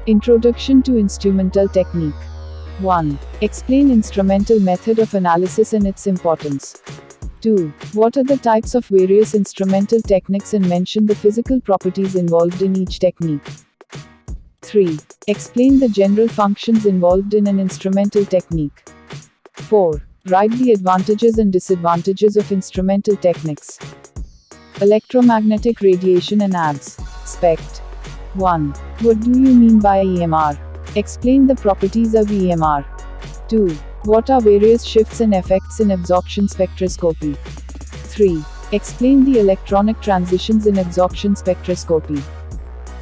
Introduction to Instrumental Technique. 1. Explain instrumental method of analysis and its importance. 2. What are the types of various instrumental techniques and mention the physical properties involved in each technique. 3. Explain the general functions involved in an instrumental technique. 4. Write the advantages and disadvantages of instrumental techniques. Electromagnetic radiation and ABS. Spect. 1. What do you mean by EMR? Explain the properties of EMR. 2. What are various shifts and effects in absorption spectroscopy? 3. Explain the electronic transitions in absorption spectroscopy.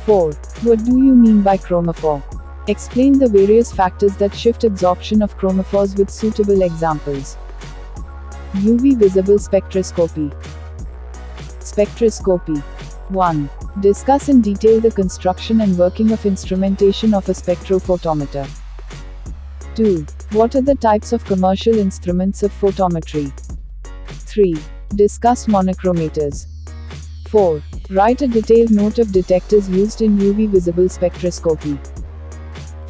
4. What do you mean by chromophore? Explain the various factors that shift absorption of chromophores with suitable examples. UV visible spectroscopy. Spectroscopy. 1. Discuss in detail the construction and working of instrumentation of a spectrophotometer. 2. What are the types of commercial instruments of photometry? 3. Discuss monochromators. 4. Write a detailed note of detectors used in UV visible spectroscopy.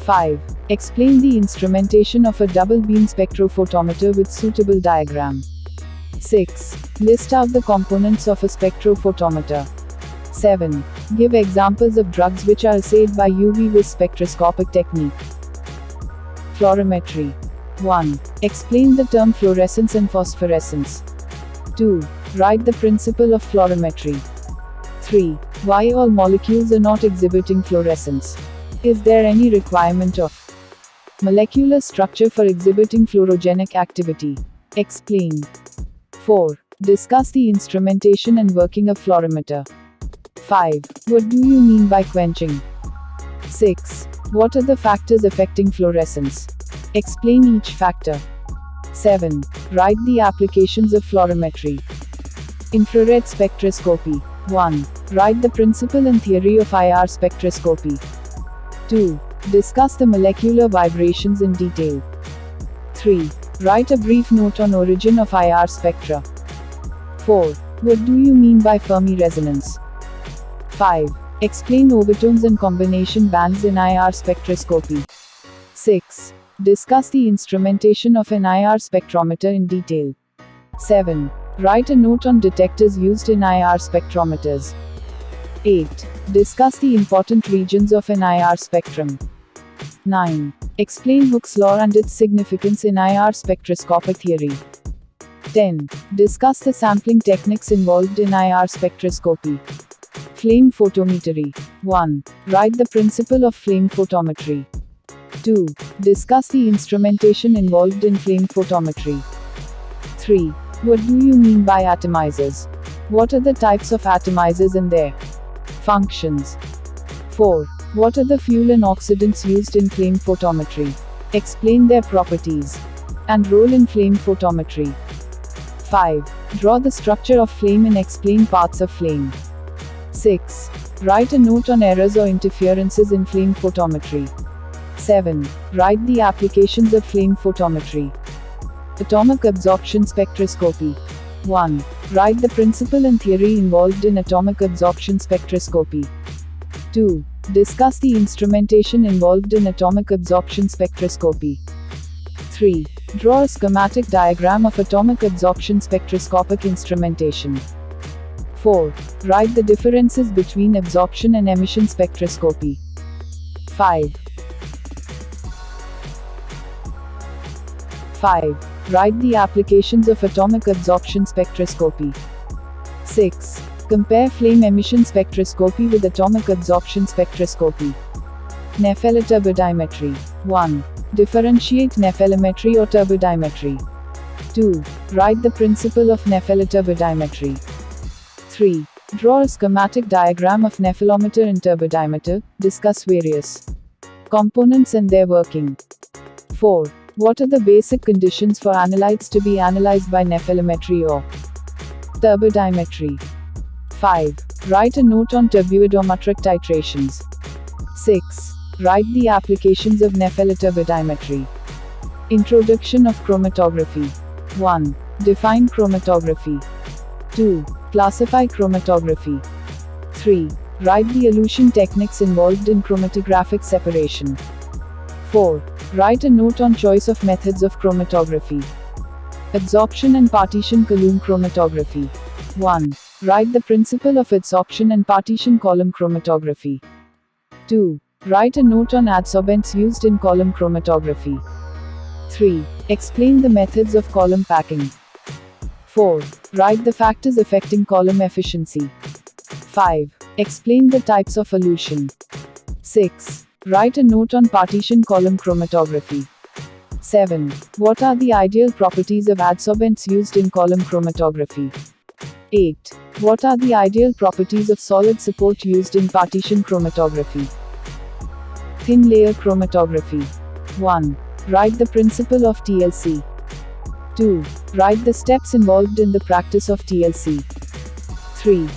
5. Explain the instrumentation of a double beam spectrophotometer with suitable diagram. 6. List out the components of a spectrophotometer. 7. Give examples of drugs which are assayed by UV-vis spectroscopic technique. Fluorometry. 1. Explain the term fluorescence and phosphorescence. 2. Write the principle of fluorometry. 3. Why all molecules are not exhibiting fluorescence? Is there any requirement of molecular structure for exhibiting fluorogenic activity? Explain. 4. Discuss the instrumentation and working of fluorometer. 5. What do you mean by quenching? 6. What are the factors affecting fluorescence? Explain each factor. 7. Write the applications of fluorometry. Infrared spectroscopy. 1. Write the principle and theory of IR spectroscopy. 2. Discuss the molecular vibrations in detail. 3. Write a brief note on origin of IR spectra. 4. What do you mean by Fermi resonance? 5. Explain overtones and combination bands in IR spectroscopy. 6. Discuss the instrumentation of an IR spectrometer in detail. 7. Write a note on detectors used in IR spectrometers. 8. Discuss the important regions of an IR spectrum. 9. Explain Hooke's law and its significance in IR spectroscopic theory. 10. Discuss the sampling techniques involved in IR spectroscopy. Flame photometry. 1. Write the principle of flame photometry. 2. Discuss the instrumentation involved in flame photometry. 3. What do you mean by atomizers? What are the types of atomizers and their functions? 4. What are the fuel and oxidants used in flame photometry? Explain their properties and role in flame photometry. 5. Draw the structure of flame and explain parts of flame. 6. Write a note on errors or interferences in flame photometry. 7. Write the applications of flame photometry. Atomic absorption spectroscopy. 1. Write the principle and theory involved in atomic absorption spectroscopy. 2. Discuss the instrumentation involved in atomic absorption spectroscopy. 3. Draw a schematic diagram of atomic absorption spectroscopic instrumentation. 4. Write the differences between absorption and emission spectroscopy. 5. 5. Write the applications of atomic absorption spectroscopy. 6. Compare flame emission spectroscopy with atomic absorption spectroscopy. Nepheloturbidimetry. 1. Differentiate nephelometry or turbidimetry. 2. Write the principle of nepheloturbidimetry. 3. Draw a schematic diagram of nephelometer and turbidimeter, discuss various components and their working. 4. What are the basic conditions for analytes to be analyzed by nephelometry or turbidimetry? 5. Write a note on turbidimetric titrations. 6. Write the applications of nepheloturbidimetry. Introduction of chromatography. 1. Define chromatography. 2. Classify chromatography. 3. Write the elution techniques involved in chromatographic separation. 4. Write a note on choice of methods of chromatography. Adsorption and partition column chromatography. 1. Write the principle of adsorption and partition column chromatography. 2. Write a note on adsorbents used in column chromatography. 3. Explain the methods of column packing. 4. Write the factors affecting column efficiency. 5. Explain the types of elution. 6. Write a note on partition column chromatography. 7. What are the ideal properties of adsorbents used in column chromatography? 8. What are the ideal properties of solid support used in partition chromatography? Thin layer chromatography. 1. Write the principle of TLC. 2. Write the steps involved in the practice of TLC. 3.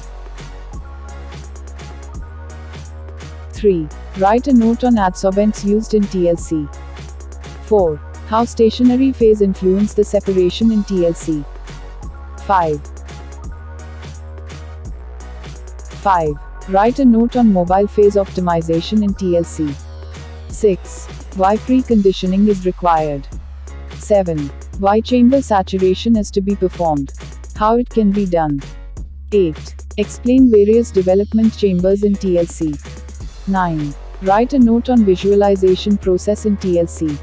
Write a note on adsorbents used in TLC. 4. How stationary phase influence the separation in TLC. 5. Write a note on mobile phase optimization in TLC. 6. Why preconditioning is required. 7. Why chamber saturation is to be performed. How it can be done. 8. Explain various development chambers in TLC. 9. Write a note on visualization process in TLC.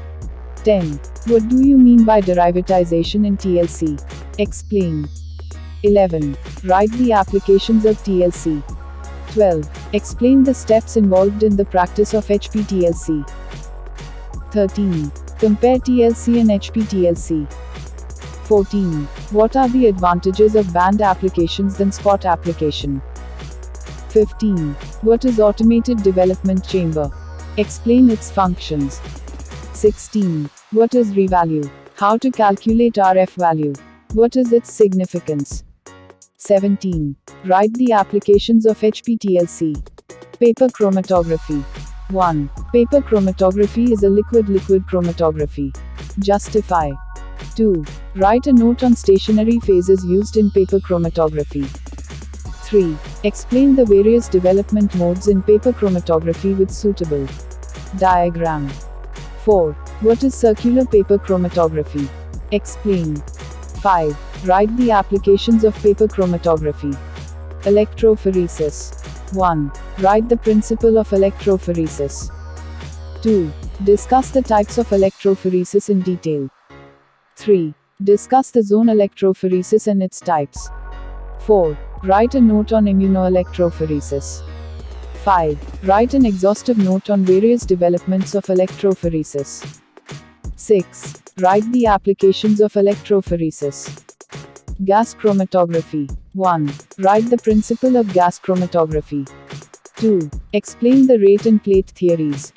10. What do you mean by derivatization in TLC? Explain. 11. Write the applications of TLC. 12. Explain the steps involved in the practice of HPTLC. 13. Compare TLC and HPTLC. 14. What are the advantages of band applications than spot application? 15. What is automated development chamber? Explain its functions. 16. What is revalue? How to calculate RF value? What is its significance? 17. Write the applications of HPTLC. Paper chromatography. 1. Paper chromatography is a liquid-liquid chromatography. Justify. 2. Write a note on stationary phases used in paper chromatography. 3. Explain the various development modes in paper chromatography with suitable diagram. 4. What is circular paper chromatography? Explain. 5. Write the applications of paper chromatography. Electrophoresis. 1. Write the principle of electrophoresis. 2. Discuss the types of electrophoresis in detail. 3. Discuss the zone electrophoresis and its types. 4. Write a note on immunoelectrophoresis. 5. Write an exhaustive note on various developments of electrophoresis. 6. Write the applications of electrophoresis. Gas chromatography. 1. Write the principle of gas chromatography. 2. Explain the rate and plate theories.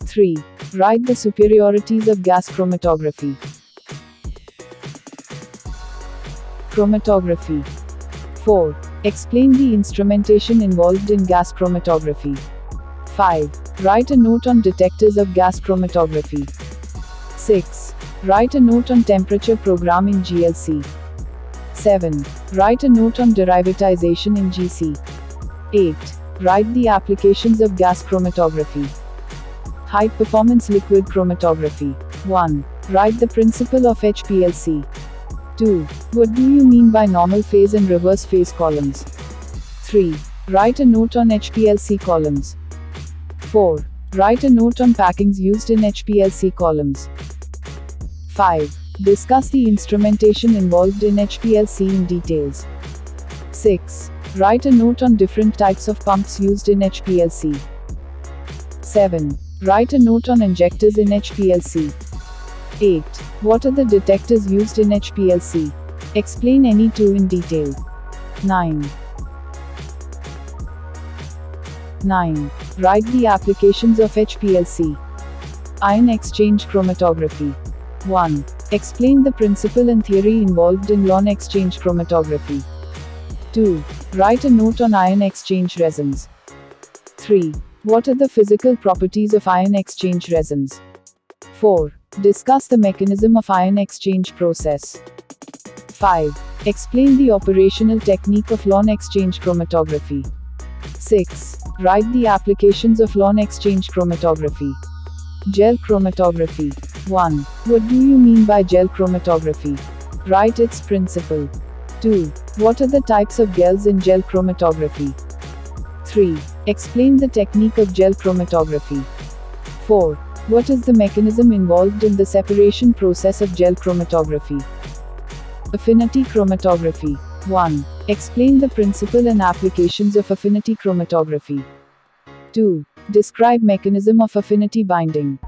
3. Write the superiorities of gas chromatography. Chromatography. 4. Explain the instrumentation involved in gas chromatography. 5. Write a note on detectors of gas chromatography. 6. Write a note on temperature program in GLC. 7. Write a note on derivatization in GC. 8. Write the applications of gas chromatography. High performance liquid chromatography. 1. Write the principle of HPLC. 2. What do you mean by normal phase and reverse phase columns? 3. Write a note on HPLC columns. 4. Write a note on packings used in HPLC columns. 5. Discuss the instrumentation involved in HPLC in details. 6. Write a note on different types of pumps used in HPLC. 7. Write a note on injectors in HPLC. 8. What are the detectors used in HPLC? Explain any two in detail. 9. Write the applications of HPLC. Ion exchange chromatography. 1. Explain the principle and theory involved in ion exchange chromatography. 2. Write a note on ion exchange resins. 3. What are the physical properties of ion exchange resins? 4. Discuss the mechanism of ion exchange process. 5. Explain the operational technique of ion exchange chromatography. 6. Write the applications of ion exchange chromatography. Gel chromatography. 1. What do you mean by gel chromatography? Write its principle. 2. What are the types of gels in gel chromatography? 3. Explain the technique of gel chromatography. 4. What is the mechanism involved in the separation process of gel chromatography? Affinity chromatography. 1. Explain the principle and applications of affinity chromatography. 2. Describe mechanism of affinity binding.